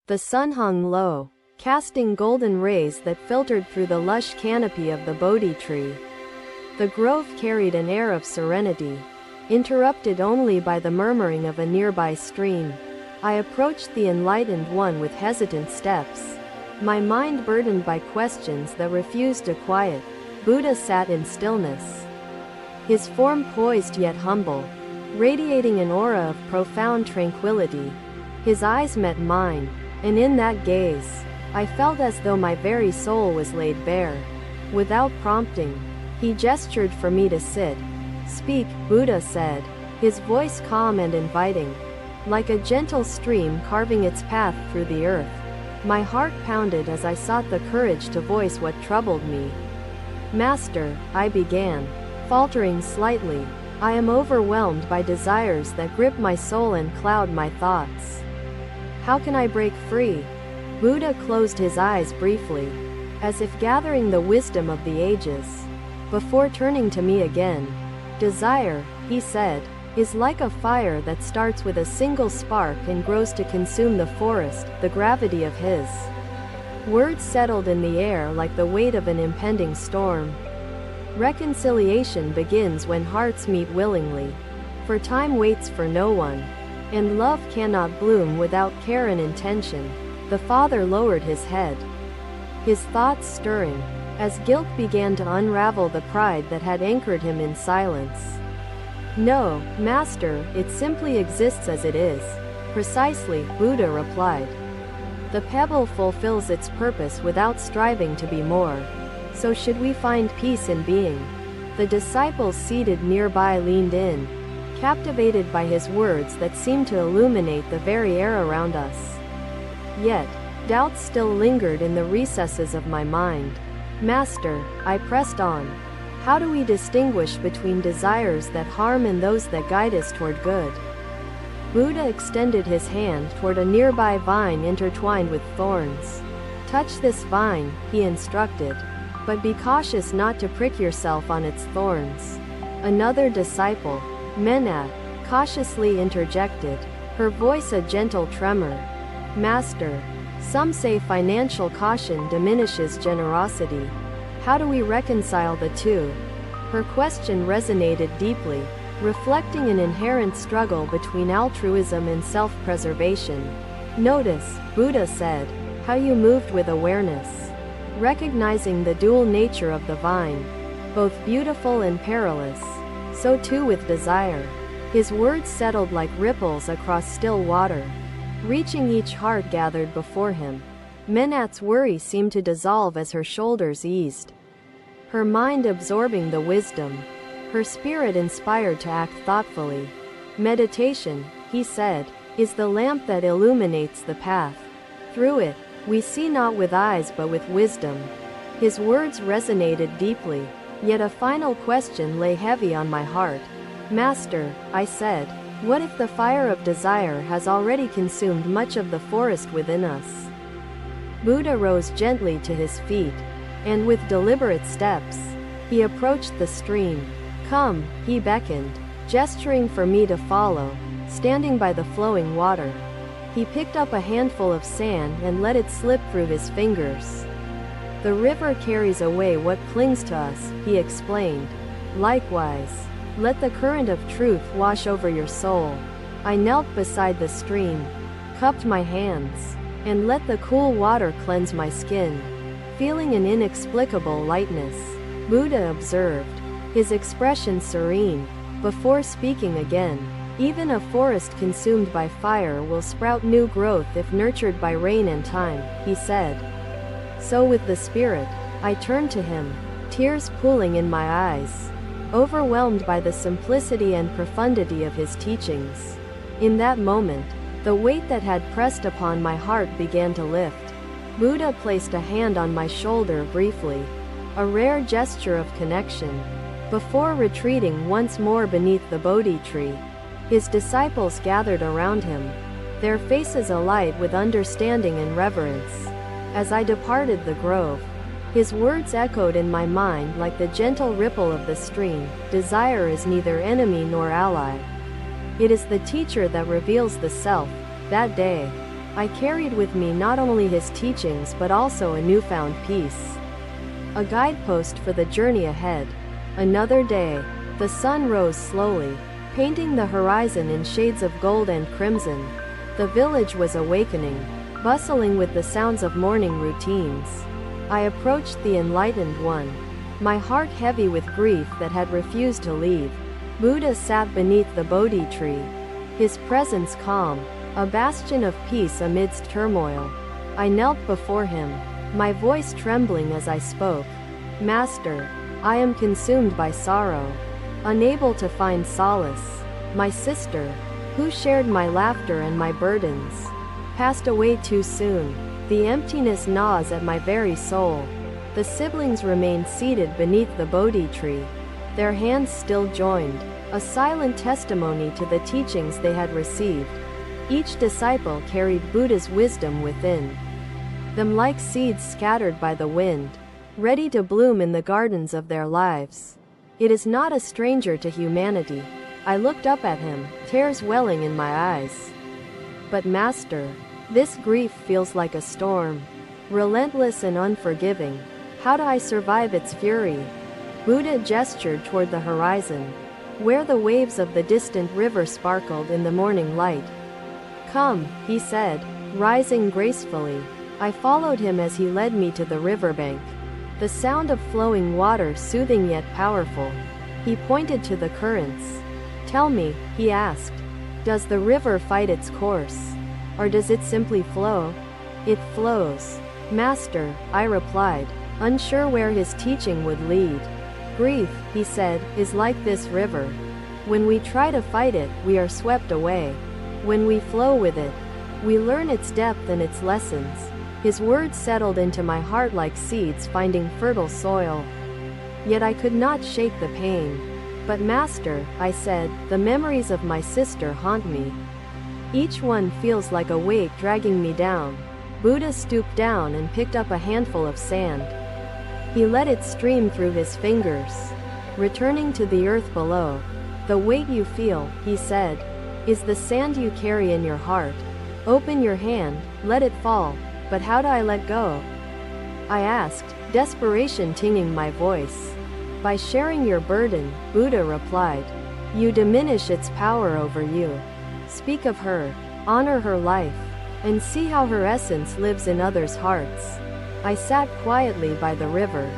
The sun hung low, casting golden rays that filtered through the lush canopy of the Bodhi tree. The grove carried an air of serenity, interrupted only by the murmuring of a nearby stream. I approached the enlightened one with hesitant steps, my mind burdened by questions that refused to quiet. Buddha sat in stillness, his form poised yet humble, radiating an aura of profound tranquility. His eyes met mine, and in that gaze, I felt as though my very soul was laid bare. Without prompting, he gestured for me to sit. "Speak," Buddha said, his voice calm and inviting, like a gentle stream carving its path through the earth. My heart pounded as I sought the courage to voice what troubled me. "Master," I began, faltering slightly, "I am overwhelmed by desires that grip my soul and cloud my thoughts. How can I break free?" Buddha closed his eyes briefly, as if gathering the wisdom of the ages, before turning to me again. "Desire," he said, "is like a fire that starts with a single spark and grows to consume the forest." The gravity of his words settled in the air like the weight of an impending storm. Reconciliation begins when hearts meet willingly, for time waits for no one, and love cannot bloom without care and intention. The father lowered his head, his thoughts stirring, as guilt began to unravel the pride that had anchored him in silence. "No, Master, it simply exists as it is." "Precisely," Buddha replied. "The pebble fulfills its purpose without striving to be more. So should we find peace in being?" The disciples seated nearby leaned in, captivated by his words that seemed to illuminate the very air around us. Yet, doubts still lingered in the recesses of my mind. "Master," I pressed on, "how do we distinguish between desires that harm and those that guide us toward good?" Buddha extended his hand toward a nearby vine intertwined with thorns. "Touch this vine," he instructed, "but be cautious not to prick yourself on its thorns." Another disciple, Menat, cautiously interjected, her voice a gentle tremor. "Master, some say financial caution diminishes generosity. How do we reconcile the two?" Her question resonated deeply, reflecting an inherent struggle between altruism and self-preservation. "Notice," Buddha said, "how you moved with awareness, recognizing the dual nature of the vine, both beautiful and perilous. So too with desire." His words settled like ripples across still water, reaching each heart gathered before him. Menat's worry seemed to dissolve as her shoulders eased, her mind absorbing the wisdom, her spirit inspired to act thoughtfully. "Meditation," he said, "is the lamp that illuminates the path. Through it, we see not with eyes but with wisdom." His words resonated deeply, yet a final question lay heavy on my heart. "Master," I said, "what if the fire of desire has already consumed much of the forest within us?" Buddha rose gently to his feet, and with deliberate steps, he approached the stream. "Come," he beckoned, gesturing for me to follow. Standing by the flowing water, he picked up a handful of sand and let it slip through his fingers. "The river carries away what clings to us," he explained. "Likewise, let the current of truth wash over your soul." I knelt beside the stream, cupped my hands, and let the cool water cleanse my skin, feeling an inexplicable lightness. Buddha observed, his expression serene, before speaking again. "Even a forest consumed by fire will sprout new growth if nurtured by rain and time," he said. So with the spirit, I turned to him, tears pooling in my eyes, overwhelmed by the simplicity and profundity of his teachings. In that moment, the weight that had pressed upon my heart began to lift. Buddha placed a hand on my shoulder briefly, a rare gesture of connection, before retreating once more beneath the Bodhi tree. His disciples gathered around him, their faces alight with understanding and reverence. As I departed the grove, his words echoed in my mind like the gentle ripple of the stream. "Desire is neither enemy nor ally. It is the teacher that reveals the self." That day, I carried with me not only his teachings but also a newfound peace. A guidepost for the journey ahead. Another day. The sun rose slowly, painting the horizon in shades of gold and crimson. The village was awakening, bustling with the sounds of morning routines. I approached the enlightened one, my heart heavy with grief that had refused to leave. Buddha sat beneath the Bodhi tree, his presence calm, a bastion of peace amidst turmoil. I knelt before him, my voice trembling as I spoke. Master, I am consumed by sorrow, unable to find solace. My sister, who shared my laughter and my burdens, passed away too soon. The emptiness gnaws at my very soul. The siblings remained seated beneath the Bodhi tree, their hands still joined, a silent testimony to the teachings they had received. Each disciple carried Buddha's wisdom within them like seeds scattered by the wind, ready to bloom in the gardens of their lives. It is not a stranger to humanity. I looked up at him, tears welling in my eyes. But Master, this grief feels like a storm, relentless and unforgiving. How do I survive its fury? Buddha gestured toward the horizon, where the waves of the distant river sparkled in the morning light. Come, he said, rising gracefully. I followed him as he led me to the riverbank, the sound of flowing water soothing yet powerful. He pointed to the currents. Tell me, he asked, does the river fight its course? Or does it simply flow? It flows. Master, I replied, unsure where his teaching would lead. Grief, he said, is like this river. When we try to fight it, we are swept away. When we flow with it, we learn its depth and its lessons. His words settled into my heart like seeds finding fertile soil. Yet I could not shake the pain. But Master, I said, the memories of my sister haunt me. Each one feels like a weight dragging me down. Buddha stooped down and picked up a handful of sand. He let it stream through his fingers, returning to the earth below. The weight you feel, he said, is the sand you carry in your heart. Open your hand, let it fall. But how do I let go? I asked, desperation tinging my voice. By sharing your burden, Buddha replied. You diminish its power over you. Speak of her, honor her life, and see how her essence lives in others' hearts. I sat quietly by the river,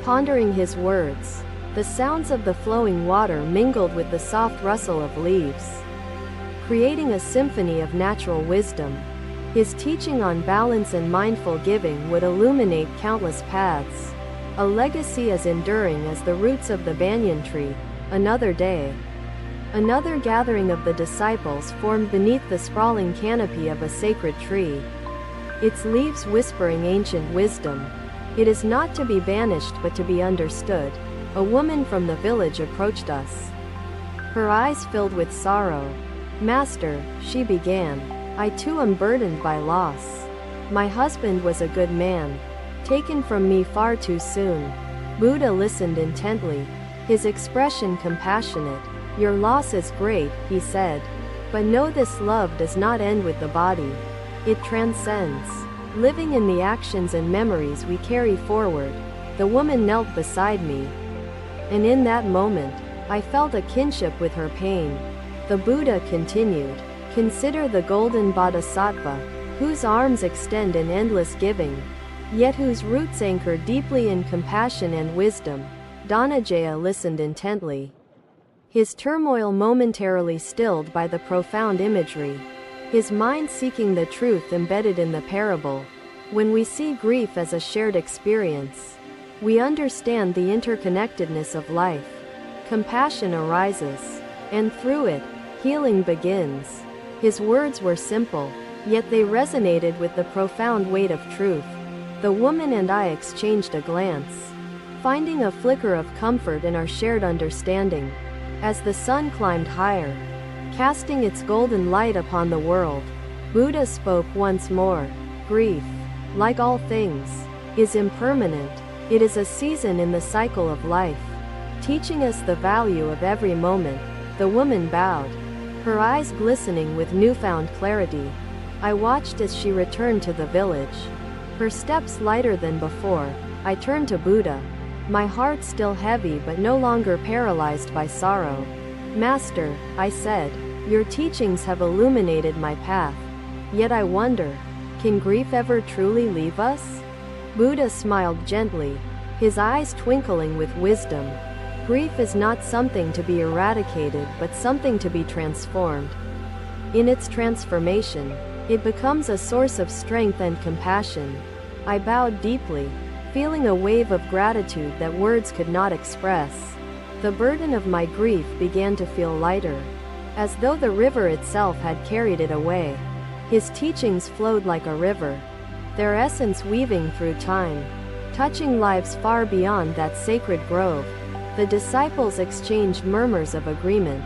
pondering his words. The sounds of the flowing water mingled with the soft rustle of leaves, creating a symphony of natural wisdom. His teaching on balance and mindful giving would illuminate countless paths, a legacy as enduring as the roots of the banyan tree. Another day. Another gathering of the disciples formed beneath the sprawling canopy of a sacred tree, its leaves whispering ancient wisdom. It is not to be banished but to be understood. A woman from the village approached us, her eyes filled with sorrow. Master, she began, I too am burdened by loss. My husband was a good man, taken from me far too soon. Buddha listened intently, his expression compassionate. Your loss is great, he said. But know this love does not end with the body. It transcends, living in the actions and memories we carry forward. The woman knelt beside me, and in that moment, I felt a kinship with her pain. The Buddha continued, consider the golden bodhisattva, whose arms extend in endless giving, yet whose roots anchor deeply in compassion and wisdom. Dhananjaya listened intently, his turmoil momentarily stilled by the profound imagery, his mind seeking the truth embedded in the parable. When we see grief as a shared experience, we understand the interconnectedness of life. Compassion arises, and through it, healing begins. His words were simple, yet they resonated with the profound weight of truth. The woman and I exchanged a glance, finding a flicker of comfort in our shared understanding. As the sun climbed higher, casting its golden light upon the world, Buddha spoke once more. Grief, like all things, is impermanent. It is a season in the cycle of life, teaching us the value of every moment. The woman bowed, her eyes glistening with newfound clarity. I watched as she returned to the village. Her steps lighter than before. I turned to Buddha, my heart still heavy but no longer paralyzed by sorrow. Master, I said, your teachings have illuminated my path. Yet I wonder, can grief ever truly leave us? Buddha smiled gently, his eyes twinkling with wisdom. Grief is not something to be eradicated but something to be transformed. In its transformation, it becomes a source of strength and compassion. I bowed deeply, feeling a wave of gratitude that words could not express. The burden of my grief began to feel lighter, as though the river itself had carried it away. His teachings flowed like a river, their essence weaving through time, touching lives far beyond that sacred grove. The disciples exchanged murmurs of agreement,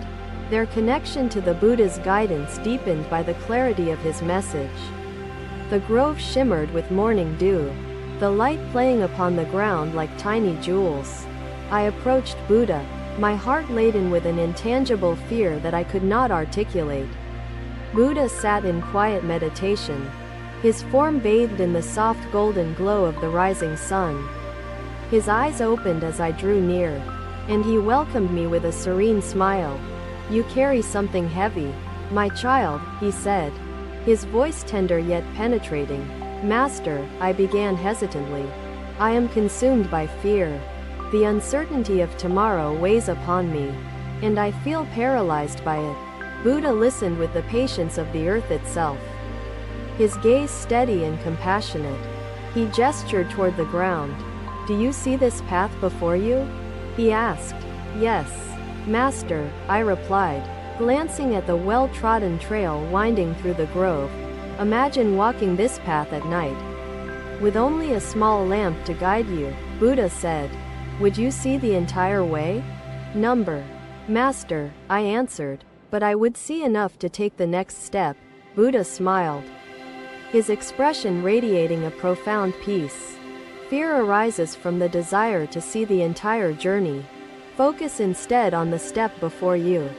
their connection to the Buddha's guidance deepened by the clarity of his message. The grove shimmered with morning dew, the light playing upon the ground like tiny jewels. I approached Buddha, my heart laden with an intangible fear that I could not articulate. Buddha sat in quiet meditation, his form bathed in the soft golden glow of the rising sun. His eyes opened as I drew near, and he welcomed me with a serene smile. You carry something heavy, my child, he said, his voice tender yet penetrating. Master, I began hesitantly. I am consumed by fear. The uncertainty of tomorrow weighs upon me, and I feel paralyzed by it. Buddha listened with the patience of the earth itself, his gaze steady and compassionate. He gestured toward the ground. Do you see this path before you? He asked. Yes, Master, I replied, glancing at the well-trodden trail winding through the grove. Imagine walking this path at night, with only a small lamp to guide you, Buddha said. Would you see the entire way? Master, I answered, but I would see enough to take the next step. Buddha smiled, his expression radiating a profound peace. Fear arises from the desire to see the entire journey. Focus instead on the step before you.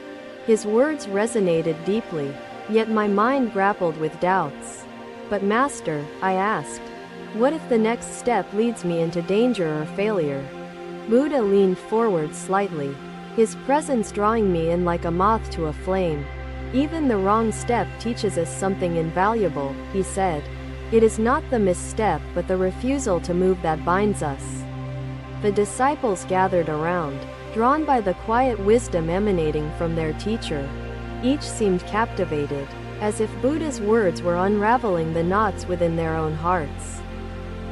His words resonated deeply, yet my mind grappled with doubts. But Master, I asked, what if the next step leads me into danger or failure? Buddha leaned forward slightly, his presence drawing me in like a moth to a flame. Even the wrong step teaches us something invaluable, he said. It is not the misstep but the refusal to move that binds us. The disciples gathered around, drawn by the quiet wisdom emanating from their teacher. Each seemed captivated, as if Buddha's words were unraveling the knots within their own hearts.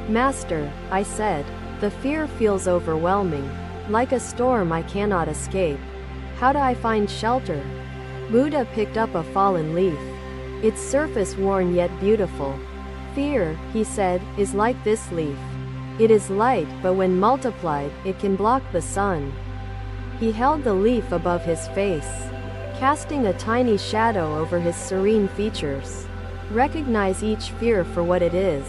Master, I said, the fear feels overwhelming, like a storm I cannot escape. How do I find shelter? Buddha picked up a fallen leaf, its surface worn yet beautiful. Fear, he said, is like this leaf. It is light, but when multiplied, it can block the sun. He held the leaf above his face, casting a tiny shadow over his serene features. Recognize each fear for what it is.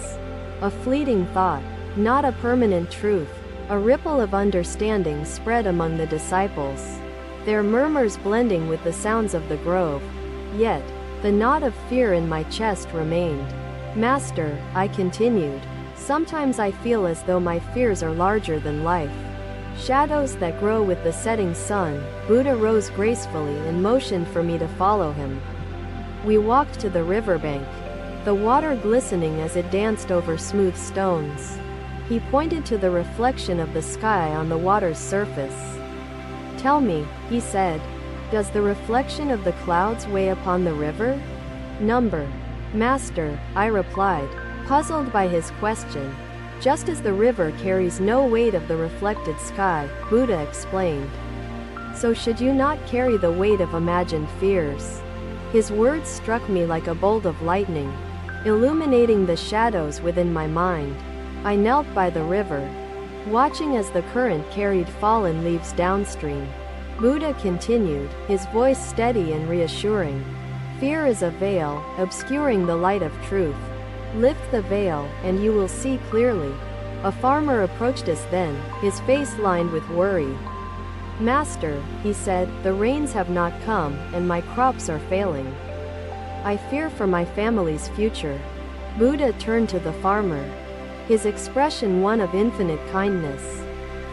A fleeting thought, not a permanent truth. A ripple of understanding spread among the disciples, their murmurs blending with the sounds of the grove. Yet, the knot of fear in my chest remained. Master, I continued, sometimes I feel as though my fears are larger than life. Shadows that grow with the setting sun. Buddha rose gracefully and motioned for me to follow him. We walked to the riverbank, the water glistening as it danced over smooth stones. He pointed to the reflection of the sky on the water's surface. Tell me, he said, does the reflection of the clouds weigh upon the river? Master, I replied, puzzled by his question. Just as the river carries no weight of the reflected sky, Buddha explained. So should you not carry the weight of imagined fears? His words struck me like a bolt of lightning, illuminating the shadows within my mind. I knelt by the river, watching as the current carried fallen leaves downstream. Buddha continued, his voice steady and reassuring. Fear is a veil, obscuring the light of truth. Lift the veil, and you will see clearly. A farmer approached us then, his face lined with worry. Master, he said, the rains have not come, and my crops are failing. I fear for my family's future. Buddha turned to the farmer, his expression one of infinite kindness.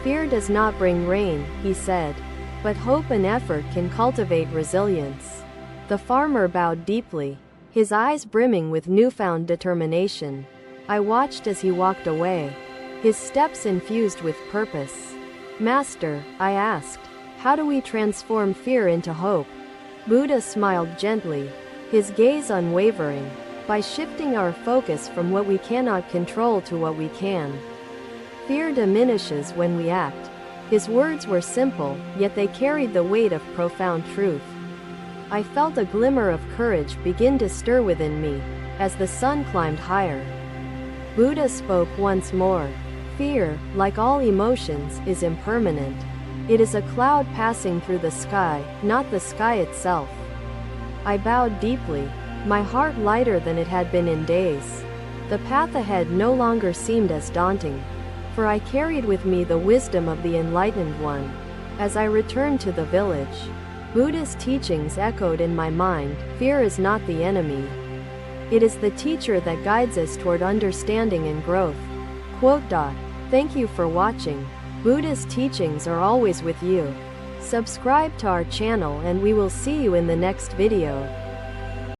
Fear does not bring rain, he said, but hope and effort can cultivate resilience. The farmer bowed deeply, his eyes brimming with newfound determination. I watched as he walked away, his steps infused with purpose. Master, I asked, how do we transform fear into hope? Buddha smiled gently, his gaze unwavering, by shifting our focus from what we cannot control to what we can. Fear diminishes when we act. His words were simple, yet they carried the weight of profound truth. I felt a glimmer of courage begin to stir within me, as the sun climbed higher. Buddha spoke once more. Fear, like all emotions, is impermanent. It is a cloud passing through the sky, not the sky itself. I bowed deeply, my heart lighter than it had been in days. The path ahead no longer seemed as daunting, for I carried with me the wisdom of the enlightened one. As I returned to the village, Buddha's teachings echoed in my mind. Fear is not the enemy. It is the teacher that guides us toward understanding and growth. Quote. Thank you for watching. Buddha's teachings are always with you. Subscribe to our channel and we will see you in the next video.